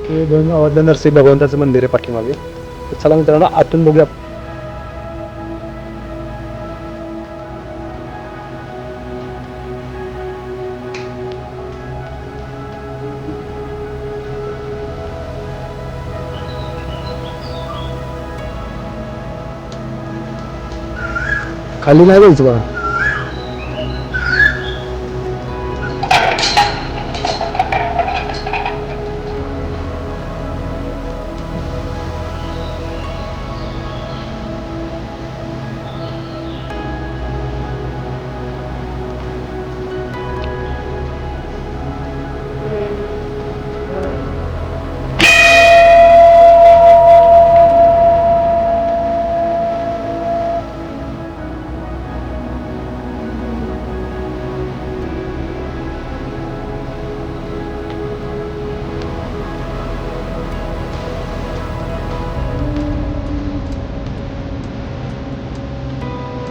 हे दोन गावातलं नरसिंह भगवंताचं मंदिर आहे पाठीमागे. तर चला मित्रांनो आतून बघूया. खाली नाही जायचं बघा.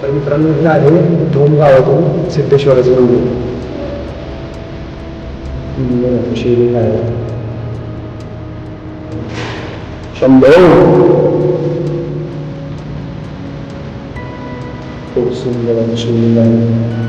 तर मित्रांनो हे आहे धोम गावातून सिद्धेश्वराचं मंदिर. शिवलिंग आहे. शंभर खूप सुंदर शिवलिंग आहे.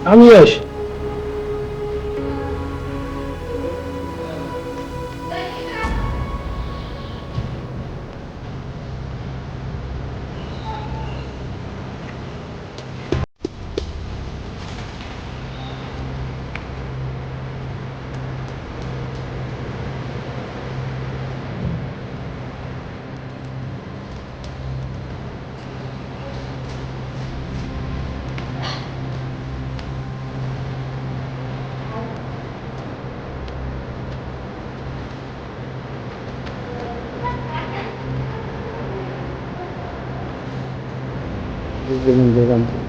आम्ही यश. मंदिर आमचं.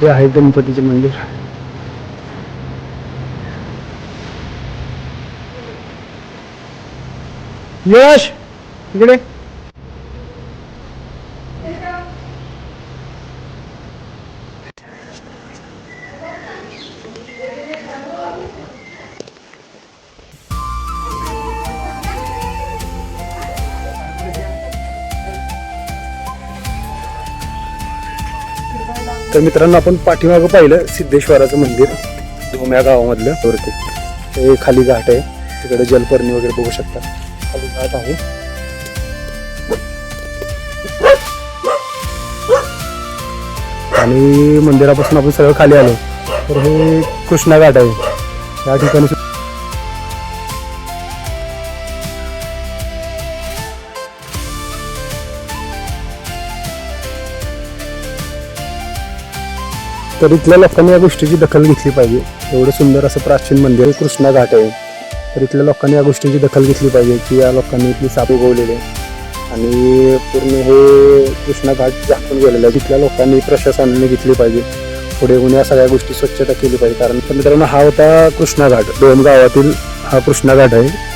हे आहे गणपतीचे मंदिर. यश इकडे. तर मित्रांनो आपण पाठीमागं पाहिलं सिद्धेश्वराचं मंदिर धोम या गावामधलं वरती. हे खाली घाट आहे. तिकडे जलपर्णी वगैरे बघू शकता. खाली घाट आहे. आणि मंदिरापासून आपण सगळं खाली आलो तर हे कृष्णा घाट आहे. या ठिकाणी तर इथल्या लोकांनी या गोष्टीची दखल घेतली पाहिजे. एवढं सुंदर असं प्राचीन मंदिर कृष्णा घाट आहे. तर इथल्या लोकांनी या गोष्टीची दखल घेतली पाहिजे की या लोकांनी इथली साप उगवलेले आणि पूर्ण हे कृष्णा घाट झाकून गेलेला आहे. तिथल्या लोकांनी प्रशासनाने घेतली पाहिजे. पुढे येऊन या सगळ्या गोष्टी स्वच्छता केली पाहिजे. कारण मित्रांनो हा होता कृष्णा घाट. दोन गावातील हा कृष्णा घाट आहे.